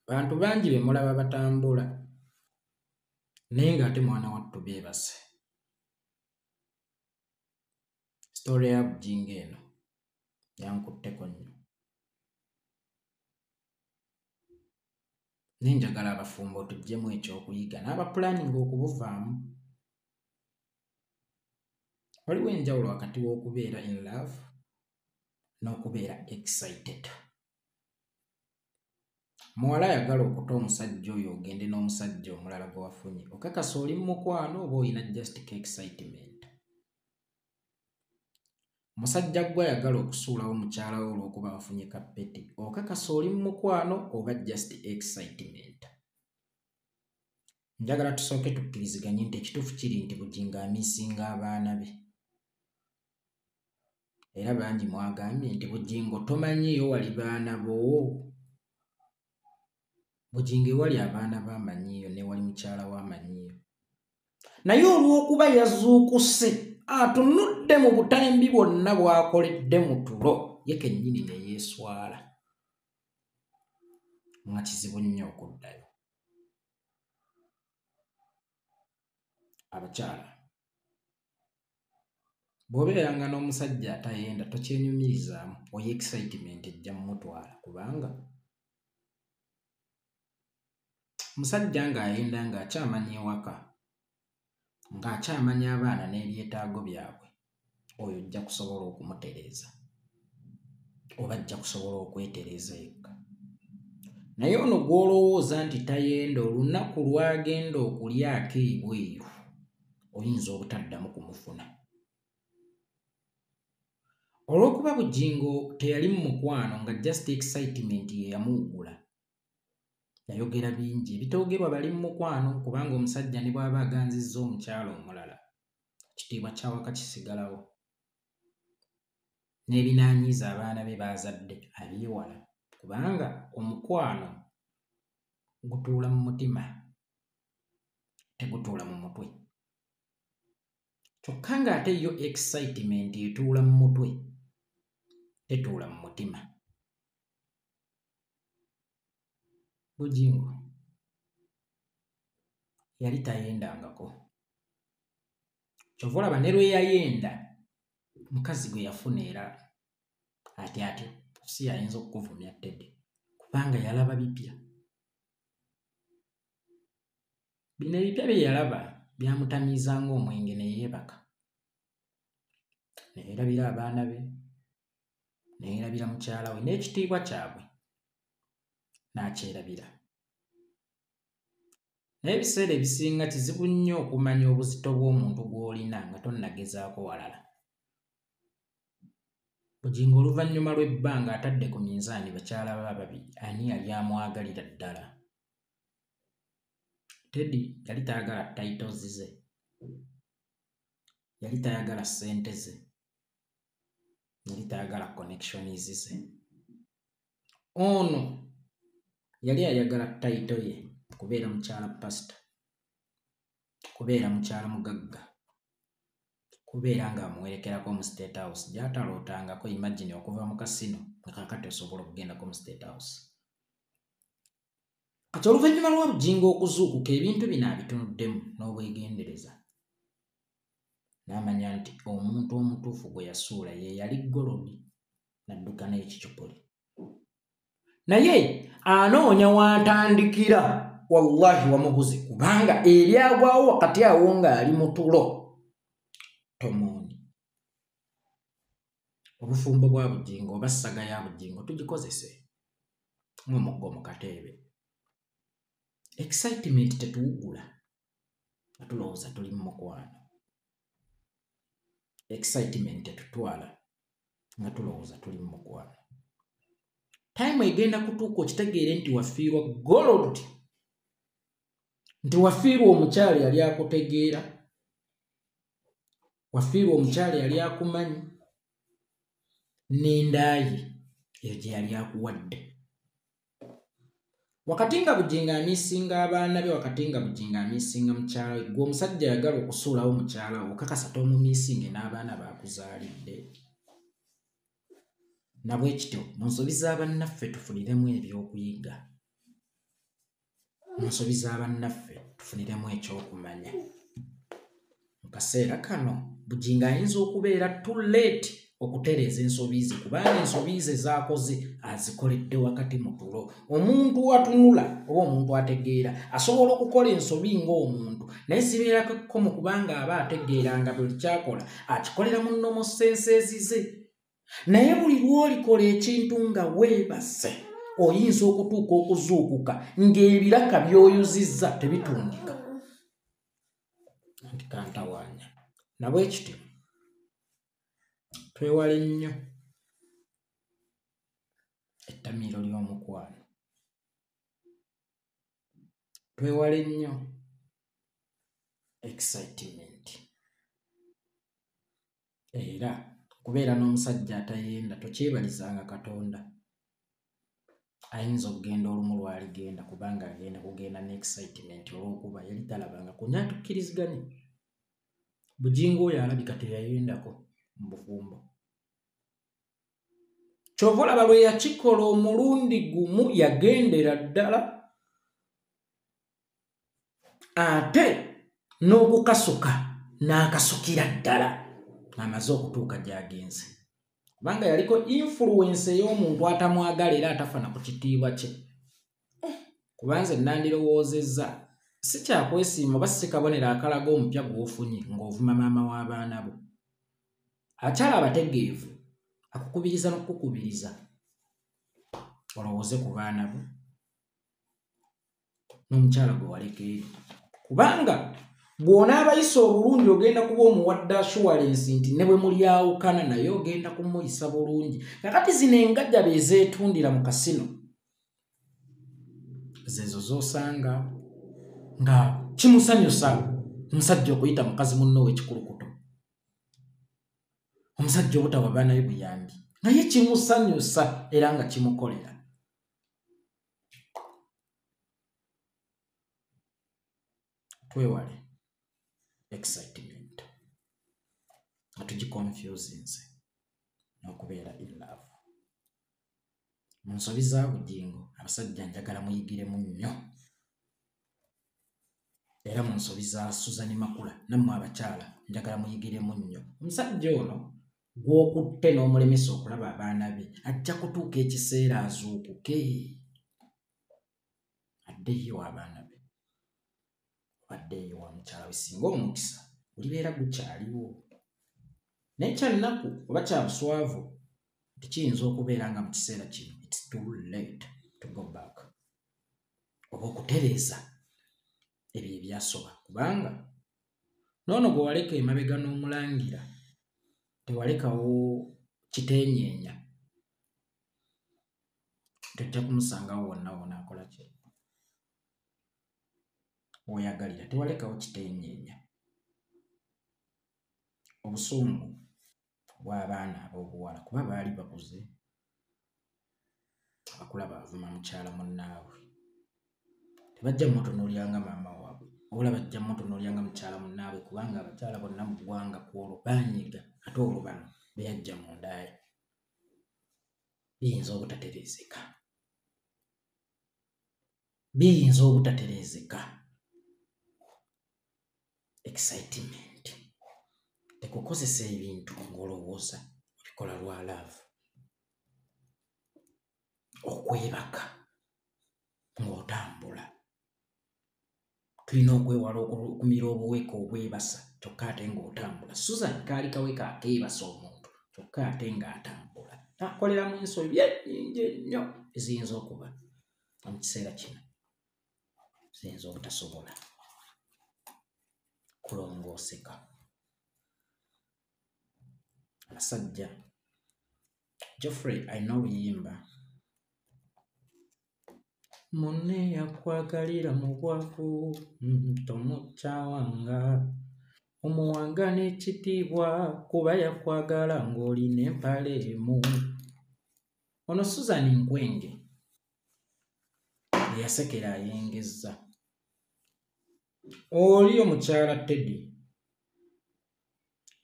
Bantu bangi be mulaba batambula naye ng'ate mwana wattu beebase. Story ya Bujingo eno yankutteko nnyo. Naye njagala abafumbo tuggyemu ekyokuyiga n'abapulaninga okubuvaamu. Waliwo enjawulo wakati w'okubeera in love n'okubeera excited. Muwala ayagala okuta omusajja oyo ogende n'omusajja omulala gwe wafunye, okakasa oli mu mukwano oba olina just excitement. Musajja gwe ayagala okusuulawo mukyala we olw'okuba afunye kapeti, okakasa oli mu mukwano oba just excitement. Njagala tusooke tukkiriziganye nti ekituufu kiri nti Bujingo amiisinga abaana be. Era bangi mwagambye nti Bujingo tomanyiiyo wali baana bo. Bujingo ewali abaana b'amanyiiyo ne wali mukyala w'amanyiiyo. Naye olw'okuba yazuukuse atunudde mu butambi bwonna bw'akoledde mu tulo, ye kennyini ne yeeswala. Nga kizibu nnyo okuddayo. Abakyala, bw'obeeranga n'omusajja atayenda tokyenyumirizaamu, oyo excitement ejja mmutwala kubanga musajja ng'ayenda ng'akyamanya ewaka, ng'akyamanya abaana n'ebyetaago byabwe, oyo ojja kusobola okumutereeza oba ajja kusobola okwetereeza yekka. Naye ono gw'olowooza nti tayenda, olunaku lw'agenda okulyako ebweru oyinza obutaddamu kumufuna. Olw'okuba Bujingo teyali mu mukwano nga just excitement ye yamuwugula, yayogera bingi ebitoogerwa bali mu mukwano, kubanga omusajja ne bw'aba aganzizza omukyala omulala, ekitiibwa ky'awaka kisigalawo. N'ebinaanyiiza abaana be baazadde abyewala, kubanga omukwano gutuula mu mutima, tegutuula mu mutwe. Kyokka ng'ate yo excitement etuula mu mutwe, tetuula mu mutima. Bujingo yali tayendangako. Kyova olaba ne lwe yayenda, mukazi gwe yafuna era ati si yayinza okukuvumya Teddy, kubanga yalaba bipya. Bino ebipya bye yalaba byamutamiiza ng'omwenge ne yeebaka. Ne yeerabira abaana be, ne yeerabira mukyala we, n'ekitiibwa kyabwe n'akyerabira. Naye ebiseera ebisinga kizibu nnyo okumanya obuzito bw'omuntu gw'olina nga tonnagezaako walala. Bujingo oluvannyuma lw'ebbanga atadde ku minzaani bakyala be ababiri, ani yali amwagalira ddala? Teddy yali tayagala titles ze, yali tayagala ssente ze, yali tayagala connections ze. Ono yali ayagala title ye, kubeera mukyala pastor, kubeera mukyala mugagga, kubeera ng'amuwerekerako mu State House gy'atalootangako. Imagine okuva mu kasino nga kaakati osobola okugendako mu State House. Kati oluvannyuma lwa Bujingo okuzuukuka, ebintu bino abitunuddemu n'obwegendereza, n'amanya nti omuntu omutuufu gwe yasuula ye yali Golodi, n'adduka n'ekicupuli. Naye anoonya w'atandikira, wallahi wamubuze, kubanga ebyagwawo wakati awo ng'ali mu tulo tomuuni. Obufumbo bwa Bujingo oba ssaga ya Bujingo tugikozese ng'omuggo mu kateebe. Excitement tetuwugula nga tulowooza tuli mu mukwano. Excitement tetutwala nga tulowooza tuli mu mukwano. Time egenda kutuuka okitegeere nti wafiirwa Golodi, nti wafiirwa omukyala yali akutegeera, wafiirwa omukyala yali akumanyi, n'endaaye eyo gye yali akuwadde. Wakati nga Bujingo amiisinga abaana be, wakati nga Bujingo amiisinga mukyala we, gwe omusajja ayagala okusuulawo mukyala we, okakasa tomumiisinge n'abaana baakuzaalidde. Nabwe kityo mu nsobi za bannaffe tufuniremu ebyokuyiga. Nsuubiza bannaffe tufuniremu ekyokumanya. Mu kaseera kano Bugingo ayinza okubeera too late okutereeza ensobi ze kubanga ensobi ze z'akoze azikoledde wakati mu tulo. Omuntu atunula oba omuntu ategeera asobola okukola ensobi ng'omuntu naye sibeerako mu kubanga aba ategeera nga buli kyakola akikolera munno mu senseezi ze. Naye buli lw'olikola ekintu nga weebase oyinza okutuuka okuzuukuka ng'ebiraka by'oyuzizza tebitungika. Nti kantawaanya. Nabwe kityo twewale nnyo ettamiiro ly'omukwano. Twewale nnyo excitement. Era kubeera n'omusajja atayenda tokyebalizanga Katonda. Ayinza okugenda olumu lwaligenda kubanga agenda kugenda ne excitement olw'okuba yali talabanga kunya tukkiriziganye. Bugingo oyo alabika teyayendako mu bufumbo. Kyova olaba lwe yakikola omulundi gumu yagendera ddala ate n'okukasuka n'akasukira ddala amaze okutuuka gy'agenze. Kubanga yaliko influence ey'omuntu atamwagala era atafana ku kitiibwa kye. Kubanze nandirowoozezza si kyakwesiima oba si kabonero akalaga omupya gw'ofunye ng'ovuma maama w'abaana bo. Akyala abategeevu akukubiriza n'okukubiriza olowooze ku baana bo n'omukyala gwe waleka eri. Kubanga bw'onaabayisa obulungi ogenda kuba omuwadde assurance nti ne bwe mulyawukana naye ogenda kumuyisa bulungi. Kakati zino engajja beezeetundira mu kasino zezo z'osanga nga kimusanyusa omusajja okuyita mukazi munno w'ekikulukuto, omusajja obutawa baanayo buyambi naye kimusanyusa era nga kimukolera. Twewale excitement nga tugiconfusinze n'okubeera in love. Mu nsobi za Bugingo abasajja njagala muyigiremu nnyo era mu nsobi za Susan Makula nammwe abakyala njagala muyigiremu nnyo. Omusajja ono gw'okutte n'omulemesa okulaba abaana be ajja kutuuka ekiseera azuukuke addeyo abaana be addeyo wa mukyala we singa omukisa gulibeera gukyaliwo. Naye kyannaku oba kya buswavu nti kiyinza okubeera nga mu kiseera kino it's too late to go back oba okutereeza ebyo ebyasoba kubanga noono gwe waleka emabega n'omulangira tewalekawo kiteenyeenya tejja kumusangawo wonna wonna akola ki oyagalira tewalekawo kiteenyeenya. Obusungu bw'abaana ab'obuwala kuba baali bakuze abakula baavuma mukyala munnaabwe tebajja mutunuulyanga maama waabwe wabula bajja mutunuulyanga mukyala munnaabwe kubanga abakyala bonna mu ggwanga ku olwo baanyiga ate olwo bano beyajja mu ndaaya biyinza obutatereezeka. Biyinza obutatereezeka. Excitement tekukozesa ebintu ng'olowooza obikola lwa love. Okwebaka ng'otambula tulina okwewala okumira obuweka obwebasa kyokka ate ng'otambula. Susan kaali kaweka akeebasa omuntu kyokka ate ng'atambula akoleramu ensobi ennyingi ennyo eziyinza okuba mu kiseera kino ziyinza obutasobola kulongooseka. Abasajja Geoffrey ayina oluyimba munne yakwagalira mu bwavu tomukyawanga omuwanga n'ekitiibwa kuba yakwagala ng'olina empale emu. Ono Susan Nkwenge eyasekera ayengezza. Oli omukyala Teddy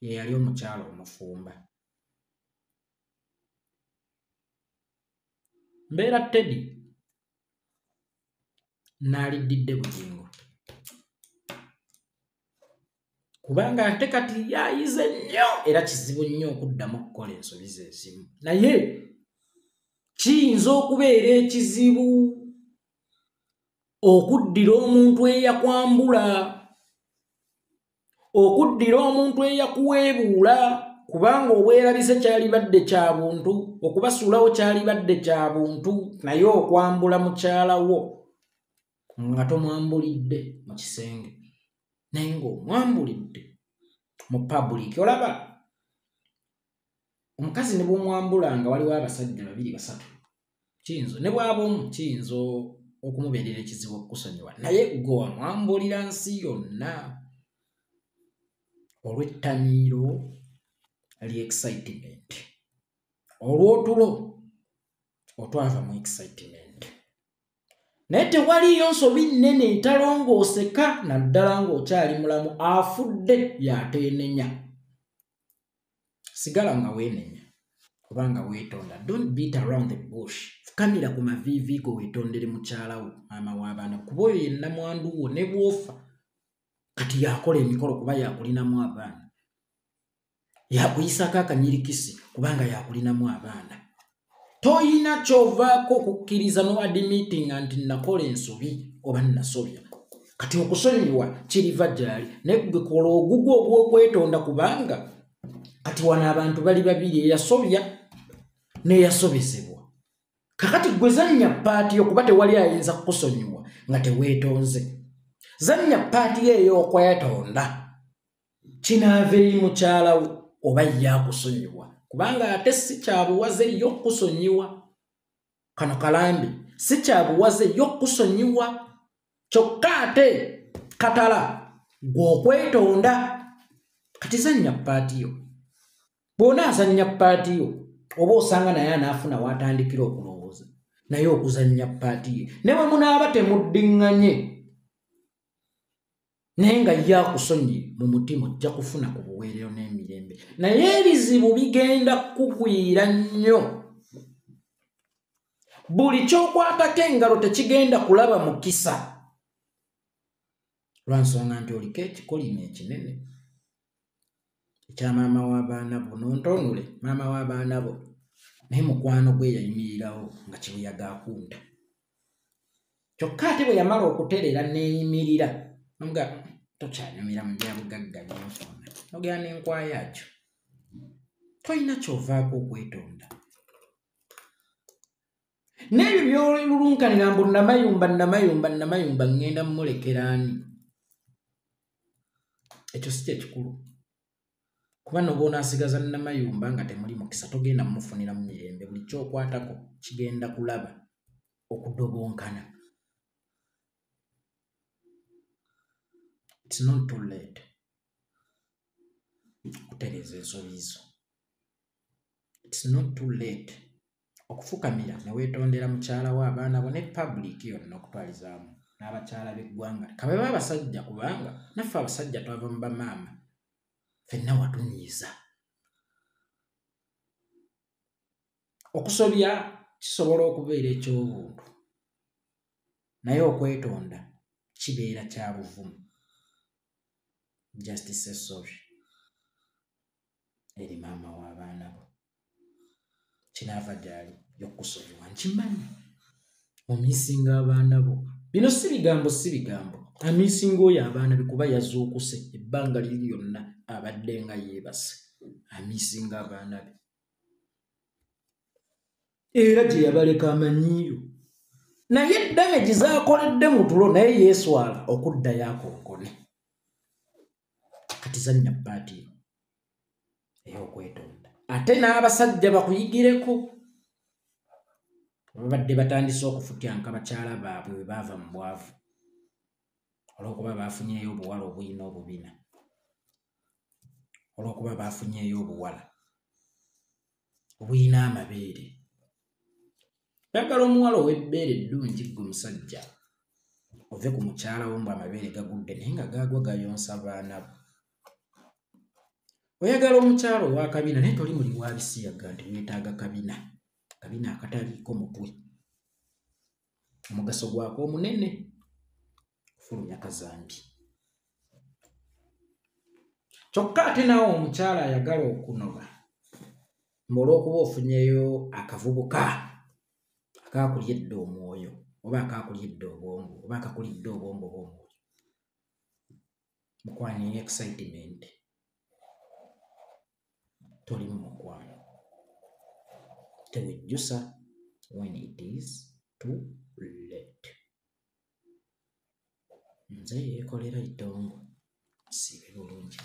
ye yali omukyala omufumba. Mbeera Teddy n'aliddidde bugingo. Kubanga ate kati yayize nnyo era kizibu nnyo okuddamu okukola ensobi ze ezimu. Naye kiyinza okubeera ekizibu okuddira omuntu eyakwambula, okuddira omuntu eyakuweebuula, kubanga obwerabise kyalibadde kya buntu, okubasuulawo kyalibadde kya buntu, naye okwambula mukyala wo nga tomwambulidde mu kisenge, naye ng'omwambulidde mu public. Olaba omukazi ne bw'omwambula nga waliwo abasajja 2-3 kiyinza ne bw'aba omu kiyinza okumubeerera ekizibu okukusonyiwa, naye gwe wamwambulira nsi yonna olw'ettamiiro ly'excitement, olw'otulo otwava mu excitement. Naye tewaliyo nsobi nnene etalongooseka naddala ng'okyali mulamu, afudde y'ateenenya. Sigala nga weenenya kubanga weetonda. Don't beat around the bush. Fukamira ku maviivi go weetondere mukyala wo, maama w'abaana, kuba oyo ye nnamwandu wo, ne bw'ofa kati yakola emikolo kuba yakulinamu abaana, yakuyisako akanyirikisi kubanga yakulinamu abaana. Toyina kyovaako okukkiriza no admitting nti nakola ensobi oba nasobya. Kati okusonyiwa kiriva gyali, naye gwe kola ogugwo ogw'okwetonda kubanga kati wano abantu bali babiri, eyasobya n'eyasobezebwa. Kakati gwe zannya paati yo kuba tewali ayinza kukusonyiwa nga teweetonze. Zannya paati eyo okwetonda, kinaava eri mukyala wo oba yakusonyiwa, kubanga ate si kyabuwaze yo kusonyiwa. Kano kalambi si kyabuwaze yo kusonyiwa, kyokka ate katala gw'okwetonda. Kati zannya paati yo, bw'onaazannya paati yo oba osanga naye anaafuna w'atandikira okulowooza, naye okuzannya paati ye ne bwe munaaba temuddiŋŋanye naye nga yakusonyi mu mutima ojja kufuna ku buweerero n'emirembe. Naye ebizibu bigenda kukugwira nnyo. Buli ky'okwatako engalo tekigenda kulaba mukisa, lwansonga nti oliko ekikolimo ekinene ekya maama w'abaana bo. Nontonule maama w'abaana bo, naye mukwano gwe yayimirirawo nga kibuyaga akunta. Kyokka ate bwe yamala okuterera n'eyimirira nga tokyanyumira mu bya bugagga by'enfuna, nogera n'enkwayakyo. Toyina kyovaako okwetonda. N'ebyo by'olulunkanira mbu namayumba ngenda mumulekeraani, ekyo si kyekikulu. Kuba n'oba onaasigaza namayumba nga temuli mukisa togenda mumufunira mu mirembe. Buli kyokwatako kigenda kulaba okudobonkana. It's not too late okutereeza ensobi zo. It's not too late okufukamira ne weetondera mukyala wo, abaana bo ne public yonna okutwalizaamu n'abakyala b'eggwanga. Kabe abasajja kubanga naffe abasajja twava mu bamaama, ffenna watunyiiza. Okusobya kisobola okubeera eky'obuntu, naye okwetonda kibeera kya buvumu. Just say sorry eri maama w'abaana bo. Kinaava gyali y'okusonyiwa nkimanyi. Omiisinga abaana bo. Bino si bigambo. Amiisinga oyo abaana be kuba yazuukuse ebbanga liri lyonna abadde nga yeebase. Amiisinga abaana be. Era gye yabaleka amanyiiro. Naye eddamage zaakoledde mu tulo naye yeeswala okuddayo akonkone. Kati zannya paati ey'okwetonda. Ate n'abasajja bakuyigireko. Babadde batandise okufutyanka bakyala baabwe bwe baava mu bwavu, olw'okuba baafunyeeyo obuwala obulina obubina, olw'okuba baafunyeeyo obuwala obulina amabeere. Oyagala omuwala ow'ebbeere eddungi ggwe musajja ove ku mukyala wo mbu amabeere gagudde naye nga gaagwa gayonsa baana bo. Oyagala omukyala ow'akabina naye toli muli wa bisiyaga nti weetaaga kabina akataliiko mutwe. Omugaso gwako omunene fulumya kazambi. Kyokka ate naawe omukyala ayagala okunoba olw'okuba ofunyeyo akavubuka akaakulidde omwoyo oba akaakulidde obwongo oba akakulidde obwongo bw'omwoyo, mukwano excitement, toli mu mukwano, tewejjusa when it is too late. Nze yeekolera itongo, sibe bulungi.